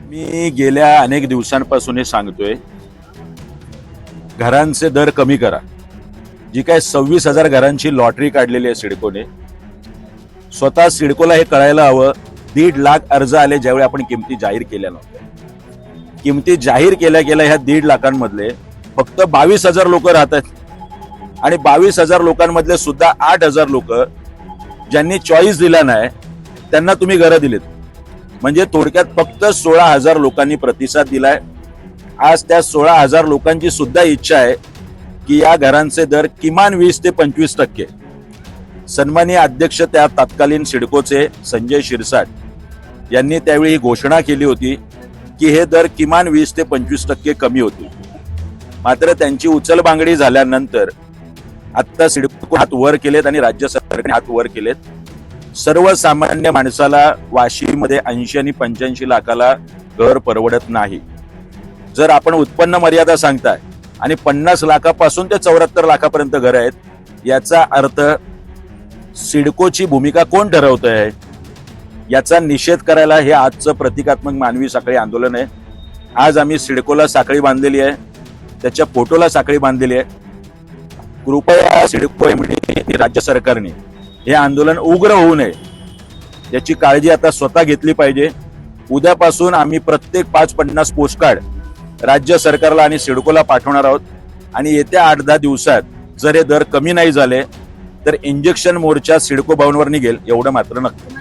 मी गेल्या अनेक दिवसांपासून हे सांगतोय, घरांचे दर कमी करा. जी काय 26,000 घरांची लॉटरी काढलेली आहे सिडकोने. स्वतः सिडकोला हे कळायला हवं. 1.5 लाख अर्ज आले ज्यावेळी आपण किमती जाहीर केल्या नव्हत्या. किमती जाहीर केल्या गेल्या ह्या 1.5 लाखांमधले फक्त 22,000 लोक राहतात आणि 22,000 लोकांमधले सुद्धा 8,000 लोक ज्यांनी चॉईस दिला नाही त्यांना तुम्ही घरं दिलीत. म्हणजे थोडक्यात फक्त 16,000 लोकांनी प्रतिसाद दिलाय. आज त्या 16,000 लोकांची सुद्धा इच्छा आहे की या घरांचे दर किमान 20 ते 25%. सन्माननीय अध्यक्ष त्या तत्कालीन सिडकोचे संजय शिरसाट यांनी त्यावेळी ही घोषणा केली होती की हे दर किमान 20 ते 25% कमी होतील. मात्र त्यांची उचलबांगडी झाल्यानंतर आता सिडको हात वर केलेत आणि राज्य सरकारने हात वर केलेत. सर्वसामान्य माणसाला वाशीमध्ये 80 आणि 85 लाखाला घर परवडत नाही. जर आपण उत्पन्न मर्यादा सांगताय आणि 50 लाखापासून ते 74 लाखापर्यंत घर आहेत, याचा अर्थ सिडकोची भूमिका कोण ठरवत आहे याचा निषेध करायला हे आजचं प्रतिकात्मक मानवी साखळी आंदोलन आहे. आज आम्ही सिडकोला साखळी बांधलेली आहे, त्याच्या फोटोला साखळी बांधलेली आहे. कृपया सिडको एमडी राज्य सरकारने हे आंदोलन उग्र होऊ नये याची काळजी आता स्वतः घेतली पाहिजे. उद्यापासून आम्ही प्रत्येक 550 पोस्टकार्ड राज्य सरकारला आणि सिडकोला पाठवणार आहोत आणि येत्या 8-10 दिवसात जर हे दर कमी नाही झाले तर इंजेक्शन मोर्चा सिडको भवनवर निघेल एवढं मात्र नक्की.